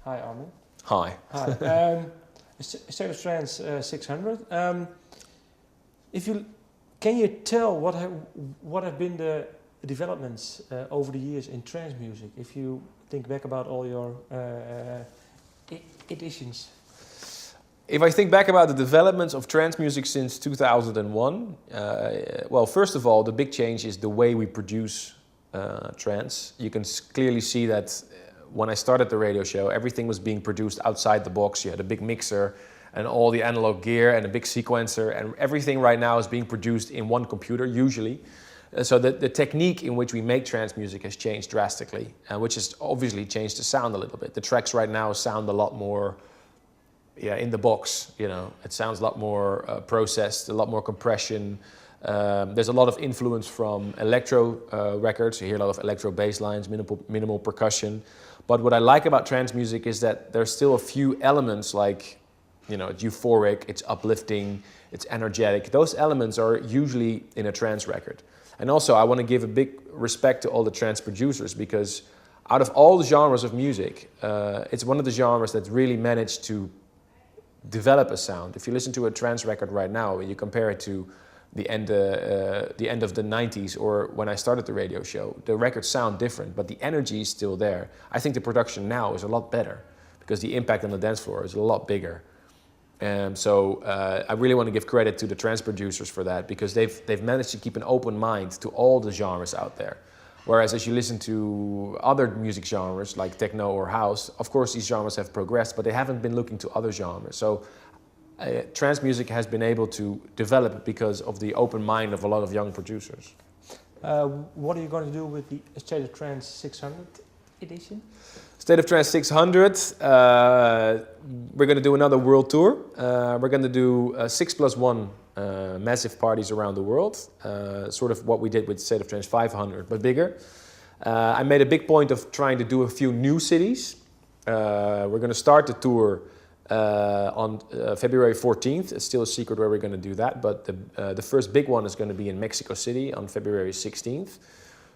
Hi, Armin. Hi. Hi. A State of Trance 600. Can you tell what have been the developments over the years in trance music? If you think back about all your editions. If I think back about the developments of trance music since 2001, well, first of all, the big change is the way we produce trance. You can clearly see that when I started the radio show, everything was being produced outside the box. You had a big mixer and all the analog gear and a big sequencer, and everything right now is being produced in one computer, usually. So the technique in which we make trance music has changed drastically, which has obviously changed the sound a little bit. The tracks right now sound a lot more in the box, you know. It sounds a lot more processed, a lot more compression. There's a lot of influence from electro records. You hear a lot of electro bass lines, minimal percussion. But what I like about trance music is that there's still a few elements like, you know, it's euphoric, it's uplifting, it's energetic. Those elements are usually in a trance record. And also I want to give a big respect to all the trance producers, because out of all the genres of music, it's one of the genres that really managed to develop a sound. If you listen to a trance record right now, you compare it to the end of the 90s or when I started the radio show, the records sound different, but the energy is still there. I think the production now is a lot better because the impact on the dance floor is a lot bigger. So I really want to give credit to the trance producers for that, because they've managed to keep an open mind to all the genres out there. Whereas as you listen to other music genres like techno or house, of course these genres have progressed, but they haven't been looking to other genres. So trance music has been able to develop because of the open mind of a lot of young producers. What are you going to do with the State of Trance 600 edition? State of Trance 600, we're going to do another world tour. We're going to do 6+1 massive parties around the world, sort of what we did with State of Trance 500, but bigger. I made a big point of trying to do a few new cities. We're going to start the tour on February 14th. It's still a secret where we're going to do that, but the first big one is going to be in Mexico City on February 16th.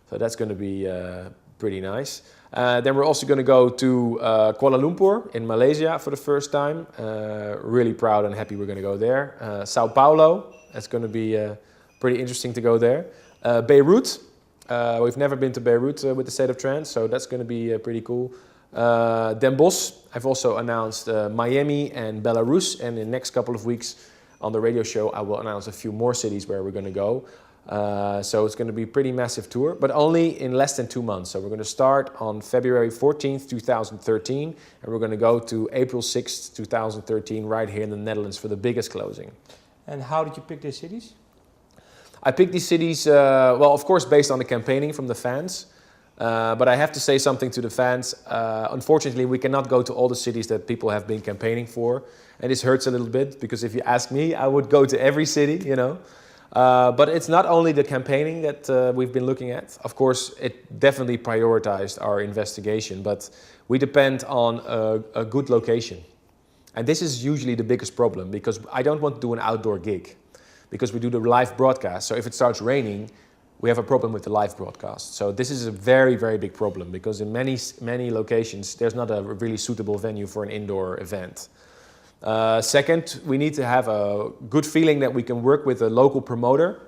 So that's going to be pretty nice. Then we're also going to go to Kuala Lumpur in Malaysia for the first time. Really proud and happy we're going to go there. Sao Paulo, that's going to be pretty interesting to go there. Beirut, we've never been to Beirut with the State of Trance, so that's going to be pretty cool. Den Bosch, I've also announced Miami and Belarus, and in the next couple of weeks on the radio show I will announce a few more cities where we're going to go. So it's going to be a pretty massive tour, but only in less than 2 months. So we're going to start on February 14th, 2013, and we're going to go to April 6th, 2013, right here in the Netherlands for the biggest closing. And how did you pick these cities? I picked these cities, well, of course, based on the campaigning from the fans. But I have to say something to the fans. Unfortunately, we cannot go to all the cities that people have been campaigning for. And this hurts a little bit, because if you ask me, I would go to every city, you know. But it's not only the campaigning that we've been looking at. Of course, it definitely prioritized our investigation, but we depend on a good location. And this is usually the biggest problem, because I don't want to do an outdoor gig, because we do the live broadcast. So if it starts raining, we have a problem with the live broadcast. So this is a very, very big problem, because in many locations, there's not a really suitable venue for an indoor event. Second, we need to have a good feeling that we can work with a local promoter,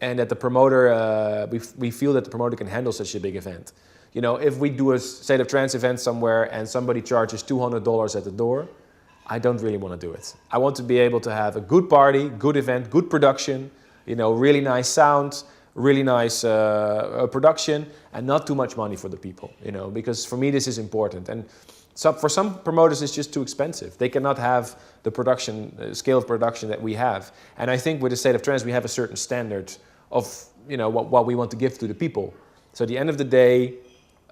and that the promoter, we feel that the promoter can handle such a big event. You know, if we do a State of Trance event somewhere and somebody charges $200 at the door, I don't really want to do it. I want to be able to have a good party, good event, good production, you know, really nice sound, really nice production, and not too much money for the people, you know, because for me this is important. And so for some promoters it's just too expensive. They cannot have the production, scale of production that we have. And I think with the State of Trance we have a certain standard of, you know, what we want to give to the people. So at the end of the day,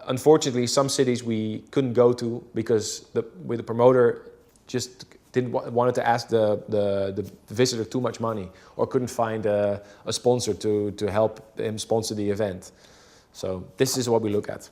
unfortunately some cities we couldn't go to because the promoter just wanted to ask the visitor too much money, or couldn't find a sponsor to help him sponsor the event. So this is what we look at.